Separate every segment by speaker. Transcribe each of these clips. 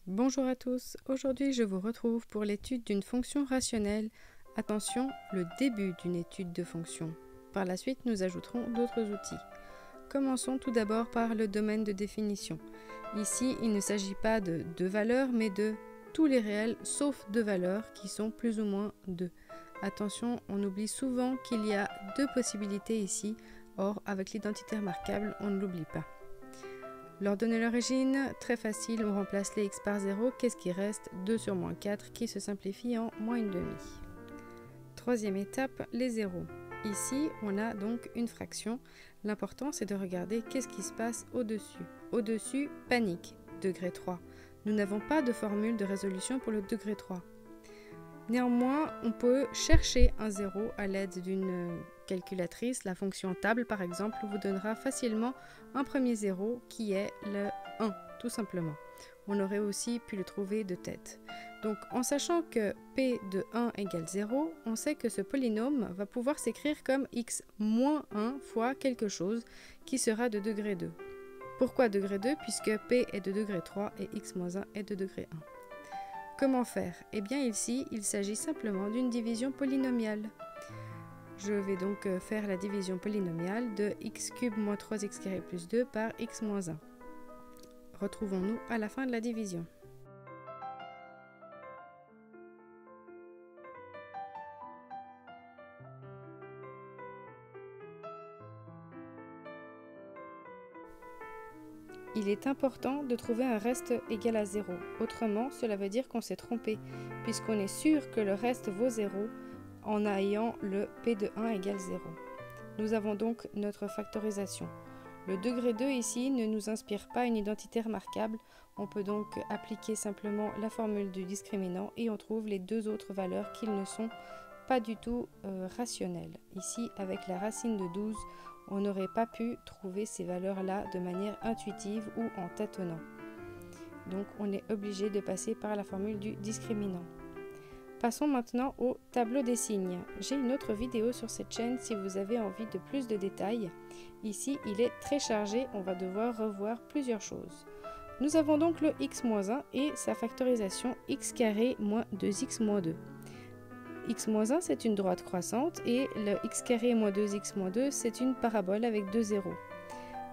Speaker 1: Bonjour à tous, aujourd'hui je vous retrouve pour l'étude d'une fonction rationnelle. Attention, le début d'une étude de fonction. Par la suite, nous ajouterons d'autres outils. Commençons tout d'abord par le domaine de définition. Ici, il ne s'agit pas de deux valeurs, mais de tous les réels sauf deux valeurs qui sont plus ou moins 2. Attention, on oublie souvent qu'il y a deux possibilités ici, or avec l'identité remarquable, on ne l'oublie pas. Leur donner l'origine, très facile, on remplace les x par 0, qu'est-ce qui reste? 2 sur moins 4 qui se simplifie en moins une demi. Troisième étape, les zéros. Ici, on a donc une fraction. L'important, c'est de regarder qu'est-ce qui se passe au-dessus. Au-dessus, panique, degré 3. Nous n'avons pas de formule de résolution pour le degré 3. Néanmoins, on peut chercher un 0 à l'aide d'une calculatrice. La fonction table, par exemple, vous donnera facilement un premier 0 qui est le 1, tout simplement. On aurait aussi pu le trouver de tête. Donc, en sachant que p de 1 égale 0, on sait que ce polynôme va pouvoir s'écrire comme x moins 1 fois quelque chose qui sera de degré 2. Pourquoi degré 2? Puisque p est de degré 3 et x moins 1 est de degré 1. Comment faire? Eh bien ici, il s'agit simplement d'une division polynomiale. Je vais donc faire la division polynomiale de x cube moins 3x carré plus 2 par x moins 1. Retrouvons-nous à la fin de la division. Il est important de trouver un reste égal à 0. Autrement, cela veut dire qu'on s'est trompé, puisqu'on est sûr que le reste vaut 0 en ayant le p de 1 égale 0. Nous avons donc notre factorisation. Le degré 2 ici ne nous inspire pas une identité remarquable. On peut donc appliquer simplement la formule du discriminant et on trouve les deux autres valeurs qui ne sont pas du tout rationnelles. Ici, avec la racine de 12, on n'aurait pas pu trouver ces valeurs-là de manière intuitive ou en tâtonnant. Donc on est obligé de passer par la formule du discriminant. Passons maintenant au tableau des signes. J'ai une autre vidéo sur cette chaîne si vous avez envie de plus de détails. Ici, il est très chargé, on va devoir revoir plusieurs choses. Nous avons donc le x-1 et sa factorisation x carré moins 2x moins 2. x-1 c'est une droite croissante et le x carré moins 2x moins 2 c'est une parabole avec deux zéros.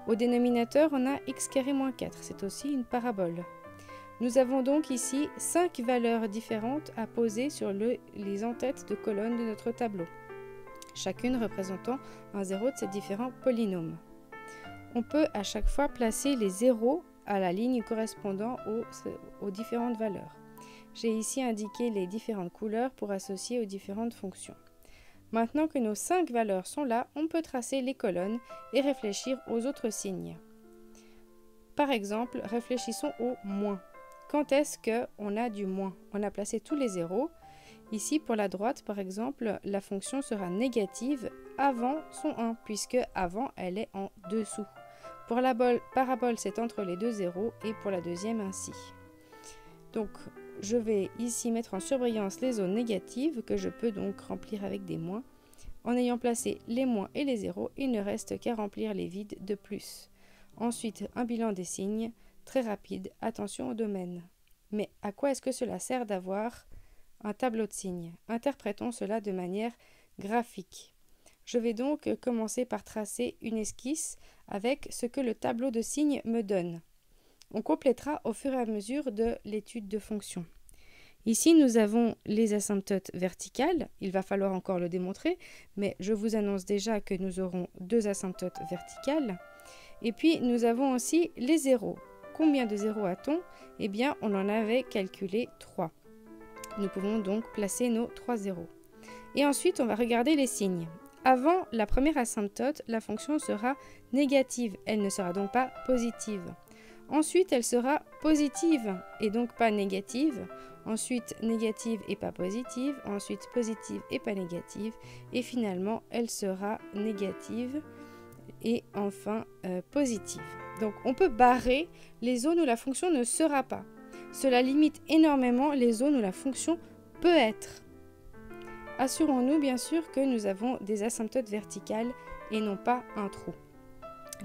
Speaker 1: Au dénominateur on a x carré moins 4, c'est aussi une parabole. Nous avons donc ici 5 valeurs différentes à poser sur les en-têtes de colonnes de notre tableau, chacune représentant un zéro de ces différents polynômes. On peut à chaque fois placer les zéros à la ligne correspondant aux différentes valeurs. J'ai ici indiqué les différentes couleurs pour associer aux différentes fonctions. Maintenant que nos 5 valeurs sont là, on peut tracer les colonnes et réfléchir aux autres signes. Par exemple, réfléchissons au moins. Quand est-ce qu'on a du moins? On a placé tous les zéros. Ici, pour la droite, par exemple, la fonction sera négative avant son 1, puisque avant, elle est en dessous. Pour la parabole, c'est entre les deux zéros, et pour la deuxième, ainsi. Donc, je vais ici mettre en surbrillance les zones négatives, que je peux donc remplir avec des moins. En ayant placé les moins et les zéros, il ne reste qu'à remplir les vides de plus. Ensuite, un bilan des signes. Très rapide, attention au domaine. Mais à quoi est-ce que cela sert d'avoir un tableau de signes? Interprétons cela de manière graphique. Je vais donc commencer par tracer une esquisse avec ce que le tableau de signes me donne. On complétera au fur et à mesure de l'étude de fonctions. Ici, nous avons les asymptotes verticales. Il va falloir encore le démontrer, mais je vous annonce déjà que nous aurons deux asymptotes verticales. Et puis, nous avons aussi les zéros. Combien de zéros a-t-on? Eh bien, on en avait calculé 3. Nous pouvons donc placer nos 3 zéros. Et ensuite, on va regarder les signes. Avant la première asymptote, la fonction sera négative. Elle ne sera donc pas positive. Ensuite, elle sera positive et donc pas négative. Ensuite, négative et pas positive. Ensuite, positive et pas négative. Et finalement, elle sera négative et enfin positive. Donc on peut barrer les zones où la fonction ne sera pas. Cela limite énormément les zones où la fonction peut être. Assurons-nous bien sûr que nous avons des asymptotes verticales et non pas un trou.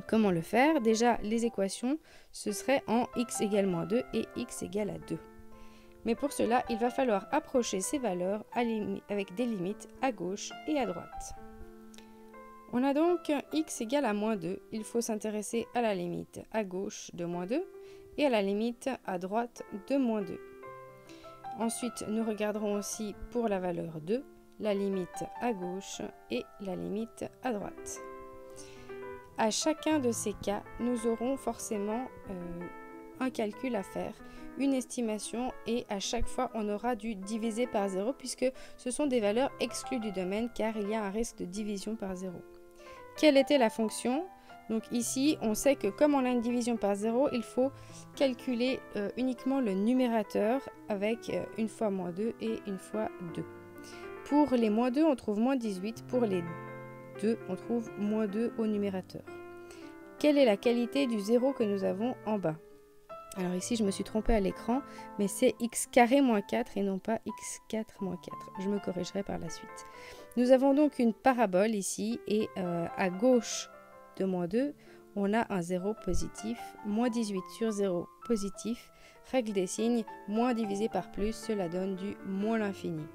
Speaker 1: Comment le faire? Déjà, les équations, ce serait en x égale moins 2 et x égale à 2. Mais pour cela, il va falloir approcher ces valeurs avec des limites à gauche et à droite. On a donc x égale à moins 2. Il faut s'intéresser à la limite à gauche de moins 2 et à la limite à droite de moins 2. Ensuite, nous regarderons aussi pour la valeur 2, la limite à gauche et la limite à droite. À chacun de ces cas, nous aurons forcément un calcul à faire, une estimation, et à chaque fois on aura dû diviser par 0 puisque ce sont des valeurs exclues du domaine car il y a un risque de division par 0. Quelle était la fonction? Donc ici, on sait que comme on a une division par 0, il faut calculer uniquement le numérateur avec une fois moins 2 et une fois 2. Pour les moins 2, on trouve moins 18. Pour les 2, on trouve moins 2 au numérateur. Quelle est la qualité du 0 que nous avons en bas? Alors ici, je me suis trompée à l'écran, mais c'est x carré moins 4 et non pas x4 moins 4. Je me corrigerai par la suite. Nous avons donc une parabole ici et à gauche de moins 2, on a un 0 positif, moins 18 sur 0 positif, règle des signes, moins divisé par plus, cela donne du moins l'infini.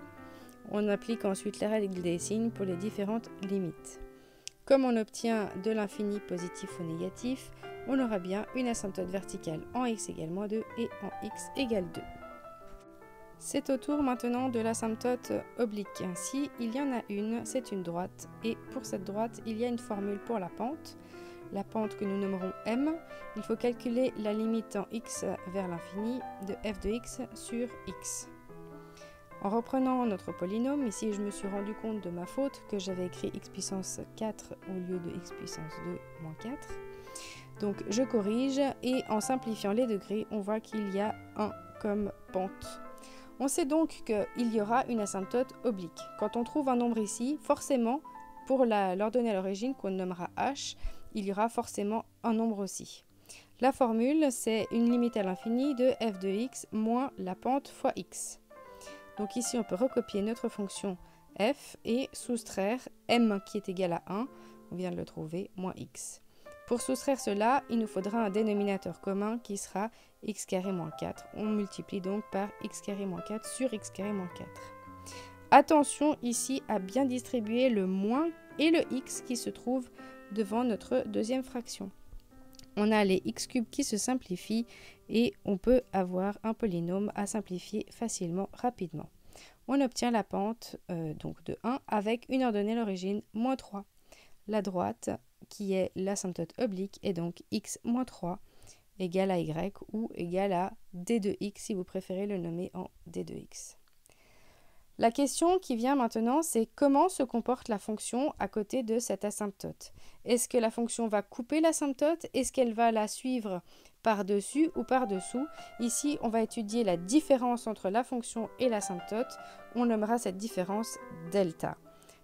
Speaker 1: On applique ensuite la règle des signes pour les différentes limites. Comme on obtient de l'infini positif ou négatif, on aura bien une asymptote verticale en x égale moins 2 et en x égale 2. C'est au tour maintenant de l'asymptote oblique. Ainsi, il y en a une, c'est une droite, et pour cette droite, il y a une formule pour la pente que nous nommerons m. Il faut calculer la limite en x vers l'infini de f de x sur x. En reprenant notre polynôme, ici je me suis rendu compte de ma faute que j'avais écrit x puissance 4 au lieu de x puissance 2 moins 4. Donc je corrige et en simplifiant les degrés, on voit qu'il y a 1 comme pente. On sait donc qu'il y aura une asymptote oblique. Quand on trouve un nombre ici, forcément, pour leur donner à l'origine qu'on nommera h, il y aura forcément un nombre aussi. La formule, c'est une limite à l'infini de f de x moins la pente fois x. Donc ici, on peut recopier notre fonction f et soustraire m qui est égal à 1, on vient de le trouver, moins x. Pour soustraire cela, il nous faudra un dénominateur commun qui sera x carré moins 4. On multiplie donc par x carré moins 4 sur x carré moins 4. Attention ici à bien distribuer le moins et le x qui se trouvent devant notre deuxième fraction. On a les x cubes qui se simplifient et on peut avoir un polynôme à simplifier facilement, rapidement. On obtient la pente donc de 1 avec une ordonnée à l'origine, moins 3. La droite, qui est l'asymptote oblique, est donc x moins 3 égale à y ou égale à d de x si vous préférez le nommer en d de x. La question qui vient maintenant, c'est comment se comporte la fonction à côté de cette asymptote. Est-ce que la fonction va couper l'asymptote? Est-ce qu'elle va la suivre par-dessus ou par-dessous? Ici, on va étudier la différence entre la fonction et l'asymptote. On nommera cette différence delta.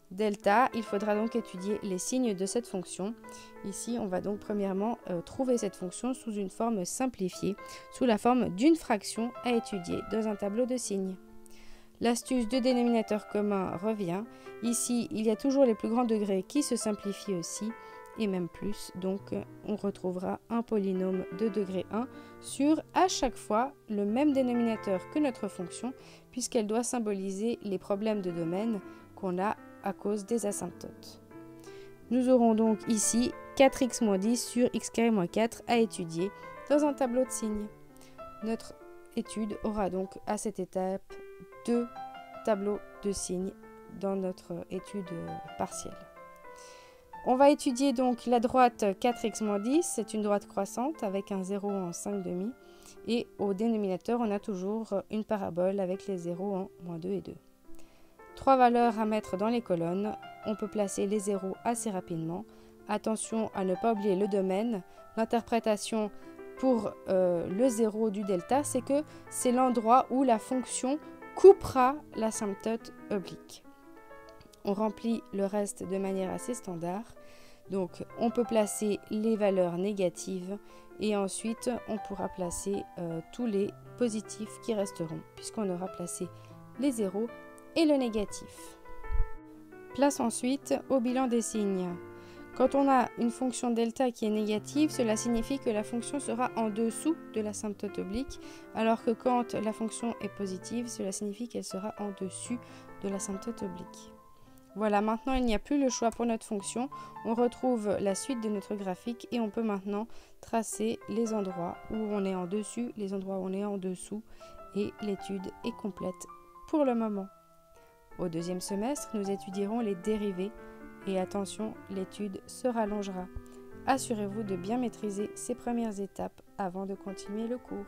Speaker 1: Delta, il faudra donc étudier les signes de cette fonction. Ici, on va donc premièrement trouver cette fonction sous une forme simplifiée, sous la forme d'une fraction à étudier dans un tableau de signes. L'astuce de dénominateur commun revient. Ici, il y a toujours les plus grands degrés qui se simplifient aussi, et même plus. Donc, on retrouvera un polynôme de degré 1 sur, à chaque fois, le même dénominateur que notre fonction, puisqu'elle doit symboliser les problèmes de domaine qu'on a à cause des asymptotes. Nous aurons donc ici 4x moins 10 sur x carré moins 4 à étudier dans un tableau de signes. Notre étude aura donc à cette étape 2 tableaux de signes dans notre étude partielle. On va étudier donc la droite 4x moins 10, c'est une droite croissante avec un 0 en 5 demi. Et au dénominateur, on a toujours une parabole avec les 0 en moins 2 et 2. 3 valeurs à mettre dans les colonnes. On peut placer les 0 assez rapidement. Attention à ne pas oublier le domaine. L'interprétation pour le 0 du delta, c'est que c'est l'endroit où la fonction coupera l'asymptote oblique. On remplit le reste de manière assez standard. Donc, on peut placer les valeurs négatives et ensuite, on pourra placer tous les positifs qui resteront puisqu'on aura placé les zéros et le négatif. Place ensuite au bilan des signes. Quand on a une fonction delta qui est négative, cela signifie que la fonction sera en dessous de l'asymptote oblique, alors que quand la fonction est positive, cela signifie qu'elle sera en dessus de l'asymptote oblique. Voilà, maintenant il n'y a plus le choix pour notre fonction. On retrouve la suite de notre graphique et on peut maintenant tracer les endroits où on est en dessus, les endroits où on est en dessous, et l'étude est complète pour le moment. Au deuxième semestre, nous étudierons les dérivées et attention, l'étude se rallongera. Assurez-vous de bien maîtriser ces premières étapes avant de continuer le cours.